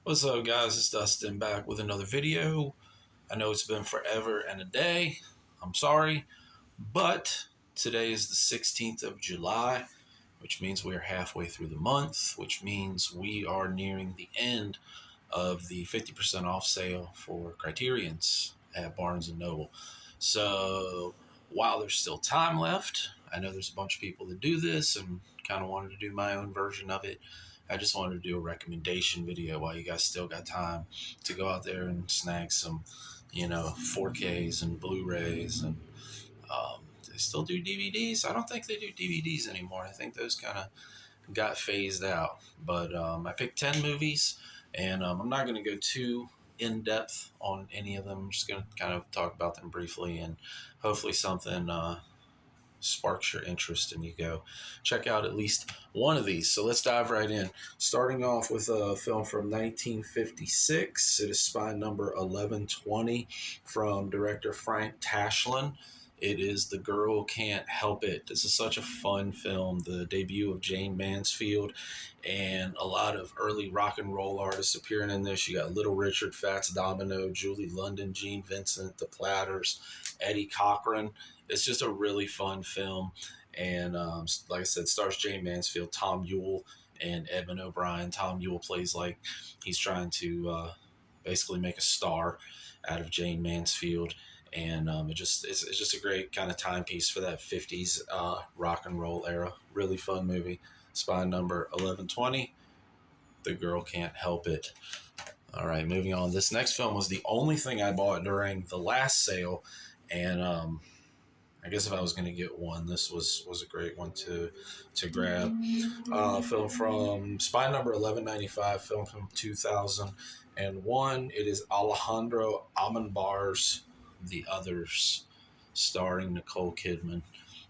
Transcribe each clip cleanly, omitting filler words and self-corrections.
What's up, guys? It's Dustin back with another video. I know it's been forever and a day. I'm sorry, but today is the 16th of July, which means we are halfway through the month, which means we are nearing the end of the 50% off sale for Criterions at Barnes & Noble. So while there's still time left, I know there's a bunch of people that do this and kind of wanted to do my own version of it. I just wanted to do a recommendation video while you guys still got time to go out there and snag some, 4Ks and Blu-rays. And they still do DVDs. I don't think they do DVDs anymore. I think those kind of got phased out. But I picked 10 movies, and I'm not going to go too in-depth on any of them. I'm just going to kind of talk about them briefly, and hopefully something sparks your interest and you go check out at least one of these. So let's dive right in. Starting off with a film from 1956. It is Spine Number 1120 from director Frank Tashlin. It is The Girl Can't Help It. This is such a fun film, the debut of Jane Mansfield, and a lot of early rock and roll artists appearing in this. You got Little Richard, Fats Domino, Julie London, Gene Vincent, The Platters, Eddie Cochran. It's just a really fun film, and like I said, stars Jane Mansfield, Tom Ewell, and Edmund O'Brien. Tom Ewell plays like he's trying to basically make a star out of Jane Mansfield. And it's just a great kind of timepiece for that 50s rock and roll era. Really fun movie. Spine Number 1120. The Girl Can't Help It. All right, moving on. This next film was the only thing I bought during the last sale, and I guess if I was going to get one, this was a great one to grab. Film from Spine Number 1195, film from 2001. It is Alejandro Amenbar's The Others, starring Nicole Kidman.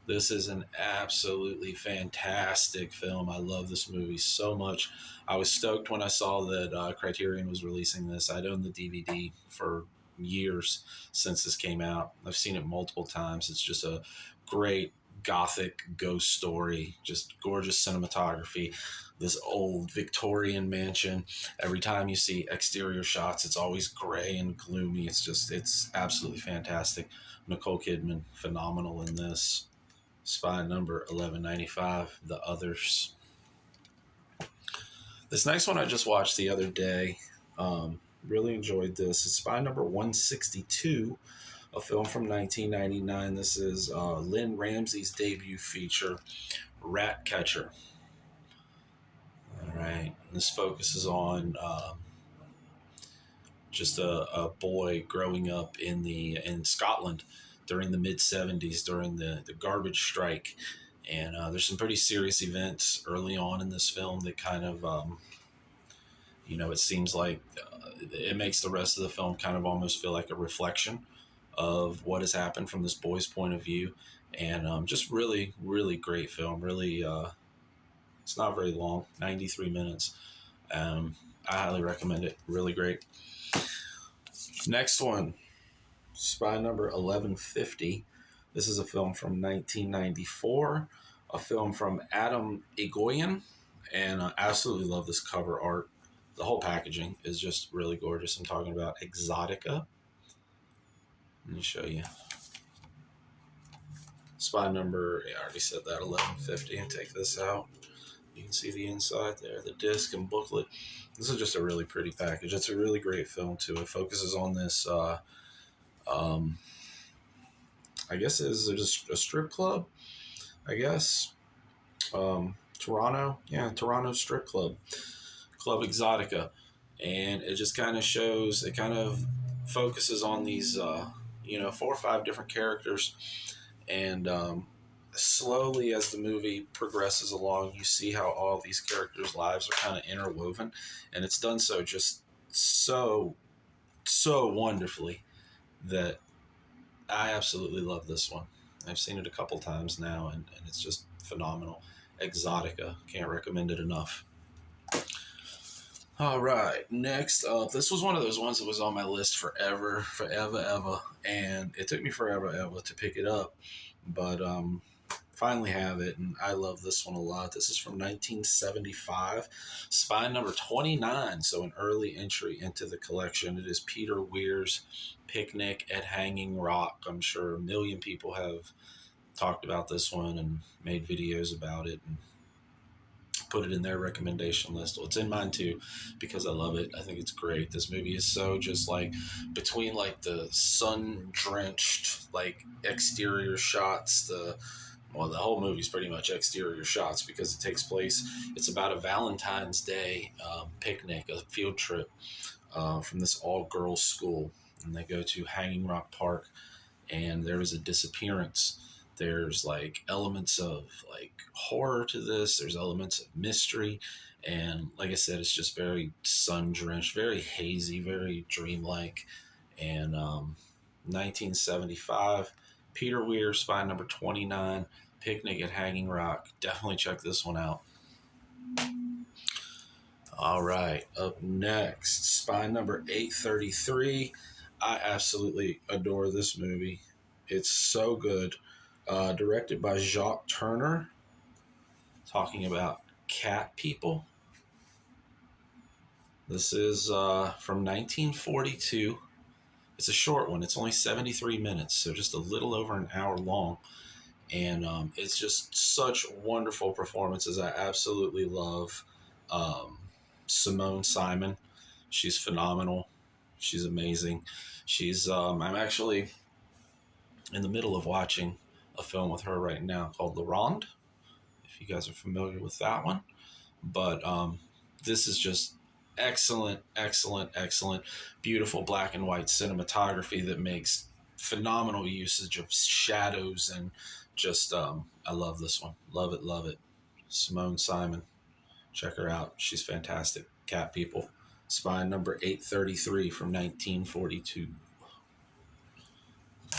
This is an absolutely fantastic film. I love this movie so much. I was stoked when I saw that Criterion was releasing this. I'd owned the DVD for years since this came out. I've seen it multiple times. It's just a great gothic ghost story, just gorgeous cinematography. This old Victorian mansion. Every time you see exterior shots, it's always gray and gloomy. It's absolutely fantastic. Nicole Kidman, phenomenal in this. Spine Number 1195, The Others. This next one I just watched the other day. Really enjoyed this. It's Spine Number 162, a film from 1999. This is Lynn Ramsey's debut feature, Ratcatcher. All right. This focuses on just a boy growing up in Scotland during the mid-'70s, during the garbage strike. And there's some pretty serious events early on in this film that kind of, it seems like it makes the rest of the film kind of almost feel like a reflection of what has happened from this boy's point of view. And just really, really great film. Really, it's not very long, 93 minutes. I highly recommend it. Really great. Next one, Spy Number 1150. This is a film from 1994, a film from Adam Egoyan, and I absolutely love this cover art. The whole packaging is just really gorgeous. I'm talking about Exotica. Let me show you. Spy Number, I already said that, 1150, and take this out. You can see the inside there, the disc and booklet. This is just a really pretty package. It's a really great film, too. It focuses on this, I guess it's a strip club, I guess. Toronto strip club, Club Exotica. And it just kind of shows, it kind of focuses on these, 4 or 5 different characters. And slowly as the movie progresses along, you see how all these characters' lives are kind of interwoven. And it's done so just so wonderfully that I absolutely love this one. I've seen it a couple times now, and it's just phenomenal. Exotica. Can't recommend it enough. All right, next up, this was one of those ones that was on my list forever, and it took me forever to pick it up, but finally have it, and I love this one a lot. This is from 1975, spine number 29, so an early entry into the collection. It is Peter Weir's Picnic at Hanging Rock. I'm sure a million people have talked about this one and made videos about it and put it in their recommendation list. Well, it's in mine too because I love it. I think it's great. This movie is so just like between like the sun drenched like exterior shots, the whole movie's pretty much exterior shots because it takes place. It's about a Valentine's Day picnic, a field trip from this all girls school, and they go to Hanging Rock Park, and there is a disappearance. There's like elements of like horror to this. There's elements of mystery, and like I said, it's just very sun drenched, very hazy, very dreamlike. And 1975, Peter Weir, spine number 29, Picnic at Hanging Rock. Definitely check this one out. All right, up next, spine number 833. I absolutely adore this movie. It's so good. Directed by Jacques Turner, talking about cat people. This is from 1942. It's a short one. It's only 73 minutes, so just a little over an hour long. And it's just such wonderful performances. I absolutely love Simone Simon. She's phenomenal. She's amazing. I'm actually in the middle of watching a film with her right now called La Ronde, if you guys are familiar with that one. But this is just excellent, excellent, excellent, beautiful black and white cinematography that makes phenomenal usage of shadows and just, I love this one. Love it, love it. Simone Simon. Check her out. She's fantastic. Cat People. Spine number 833 from 1942.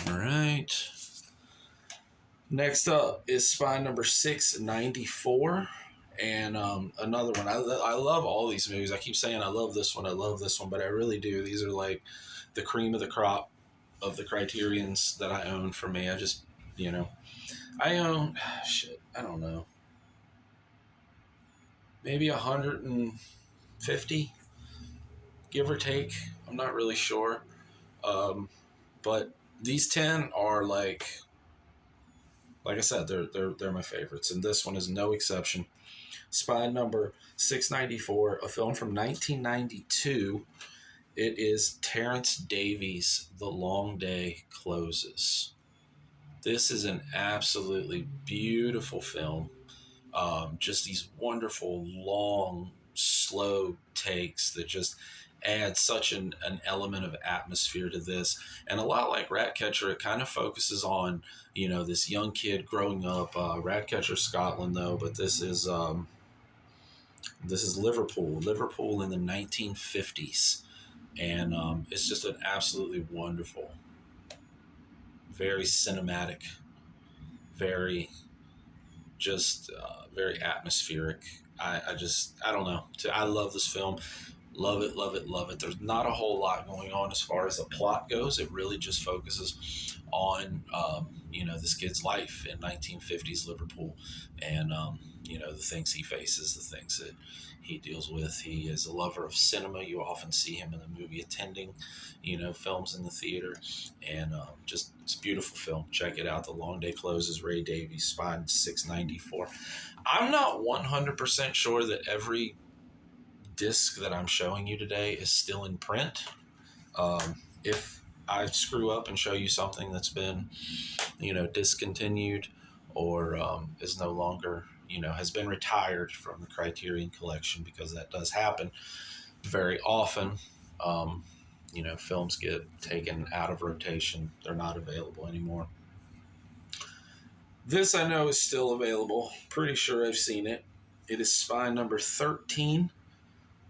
All right. Next up is spine number 694. And another one. I love all these movies. I keep saying I love this one, but I really do. These are like the cream of the crop of the Criterions that I own for me. I just, I own, I don't know, maybe 150, give or take. I'm not really sure. But these 10 are like I said, they're my favorites, and this one is no exception. Spine number 694, a film from 1992. It is Terrence Davies' The Long Day Closes. This is an absolutely beautiful film. Just these wonderful, long, slow takes that just add such an element of atmosphere to this. And a lot like Ratcatcher, it kind of focuses on, this young kid growing up. Ratcatcher, Scotland, though, but this is Liverpool in the 1950s. And it's just an absolutely wonderful, very cinematic, very very atmospheric. I don't know. I love this film. Love it, love it, love it. There's not a whole lot going on as far as the plot goes. It really just focuses on, this kid's life in 1950s Liverpool and, the things he faces, the things that he deals with. He is a lover of cinema. You often see him in the movie attending, films in the theater. And it's a beautiful film. Check it out. The Long Day Closes, Ray Davies, spine 694. I'm not 100% sure that every disc that I'm showing you today is still in print. If I screw up and show you something that's been, discontinued or is no longer, has been retired from the Criterion collection, because that does happen very often. Films get taken out of rotation. They're not available anymore. This I know is still available. Pretty sure I've seen it. It is spine number 13.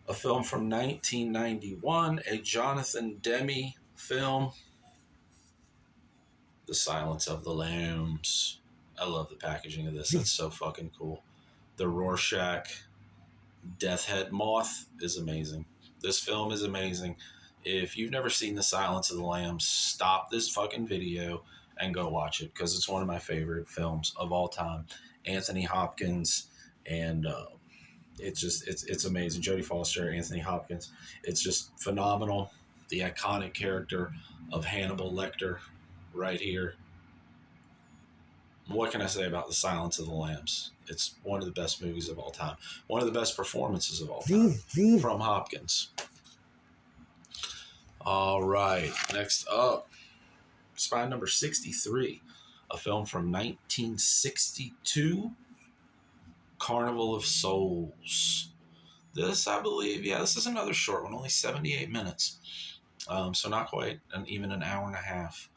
A film from 1991, a Jonathan Demme film, The Silence of the Lambs. I love the packaging of this. It's so fucking cool. The Rorschach Death Head Moth is amazing. This film is amazing. If you've never seen The Silence of the Lambs, stop this fucking video and go watch it because it's one of my favorite films of all time. Anthony Hopkins and it's amazing. Jodie Foster, Anthony Hopkins. It's just phenomenal. The iconic character of Hannibal Lecter, right here. What can I say about The Silence of the Lambs? It's one of the best movies of all time. One of the best performances of all time from Hopkins. All right, next up, Spy number 63, a film from 1962, Carnival of Souls. This, I believe, this is another short one, only 78 minutes. So not quite even an hour and a half.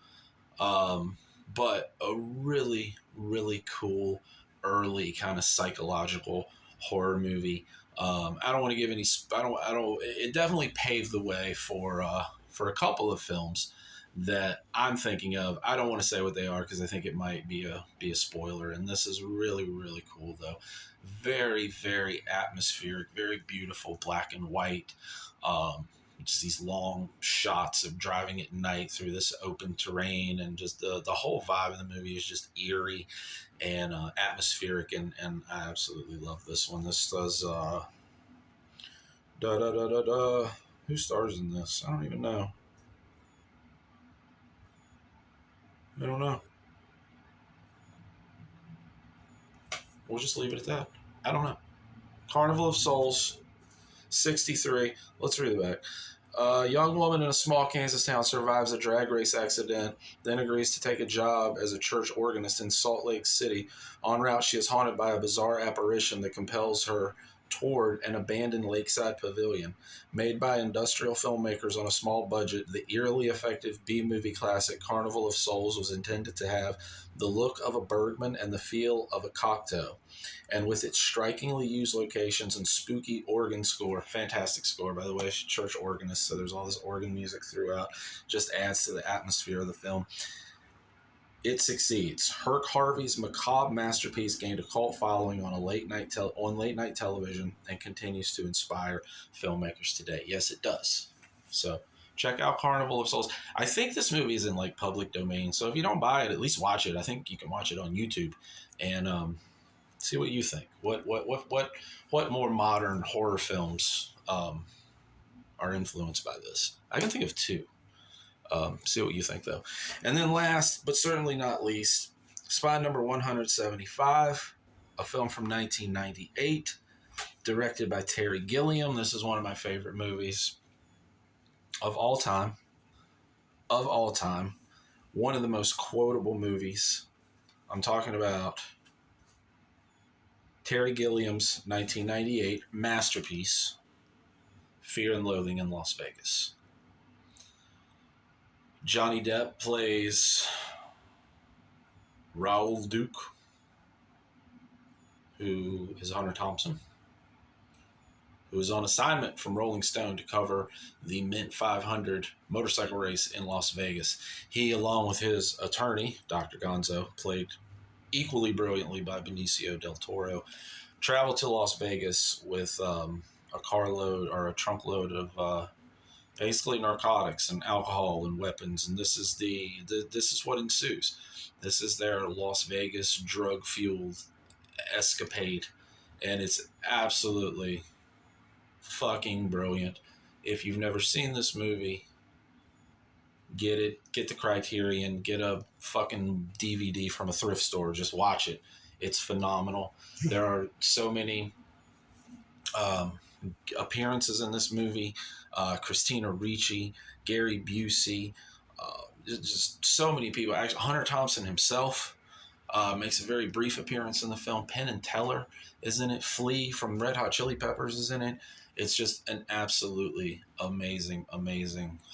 But a really, really cool, early kind of psychological horror movie. I don't want to give any. I don't. It definitely paved the way for a couple of films that I'm thinking of. I don't want to say what they are because I think it might be a spoiler. And this is really, really cool though. Very, very atmospheric, very beautiful, black and white. Just these long shots of driving at night through this open terrain, and just the whole vibe of the movie is just eerie and atmospheric, and I absolutely love this one. This does who stars in this? I don't even know. I don't know. We'll just leave it at that. I don't know. Carnival of Souls, 63. Let's read it back. A young woman in a small Kansas town survives a drag race accident, then agrees to take a job as a church organist in Salt Lake City. En route, she is haunted by a bizarre apparition that compels her toward an abandoned lakeside pavilion. Made by industrial filmmakers on a small budget, the eerily effective B-movie classic Carnival of Souls was intended to have the look of a Bergman and the feel of a Cocteau. And with its strikingly used locations and spooky organ score, fantastic score, by the way, church organist, so there's all this organ music throughout, just adds to the atmosphere of the film. It succeeds. Herc Harvey's macabre masterpiece gained a cult following on late night television and continues to inspire filmmakers today. Yes, it does. So check out Carnival of Souls. I think this movie is in like public domain, so if you don't buy it, at least watch it. I think you can watch it on YouTube and see what you think. What more modern horror films are influenced by this? I can think of two. See what you think, though. And then last, but certainly not least, Spy number 175, a film from 1998, directed by Terry Gilliam. This is one of my favorite movies of all time. Of all time. One of the most quotable movies. I'm talking about Terry Gilliam's 1998 masterpiece, Fear and Loathing in Las Vegas. Johnny Depp plays Raoul Duke, who is Hunter Thompson, who is on assignment from Rolling Stone to cover the Mint 500 motorcycle race in Las Vegas. He, along with his attorney, Dr. Gonzo, played equally brilliantly by Benicio del Toro, traveled to Las Vegas with a carload or a trunk load of basically narcotics and alcohol and weapons, and this is this is what ensues. This is their Las Vegas drug-fueled escapade, and it's absolutely fucking brilliant. If you've never seen this movie, get it. Get the Criterion. Get a fucking DVD from a thrift store. Just watch it. It's phenomenal. There are so many appearances in this movie. Christina Ricci, Gary Busey, just so many people. Actually, Hunter Thompson himself makes a very brief appearance in the film. Penn and Teller is in it. Flea from Red Hot Chili Peppers is in it. It's just an absolutely amazing,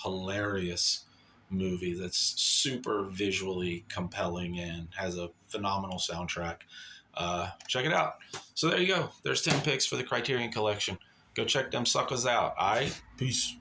hilarious movie that's super visually compelling and has a phenomenal soundtrack. Check it out. So there you go. There's 10 picks for the Criterion Collection. Go check them suckers out. All right? Peace.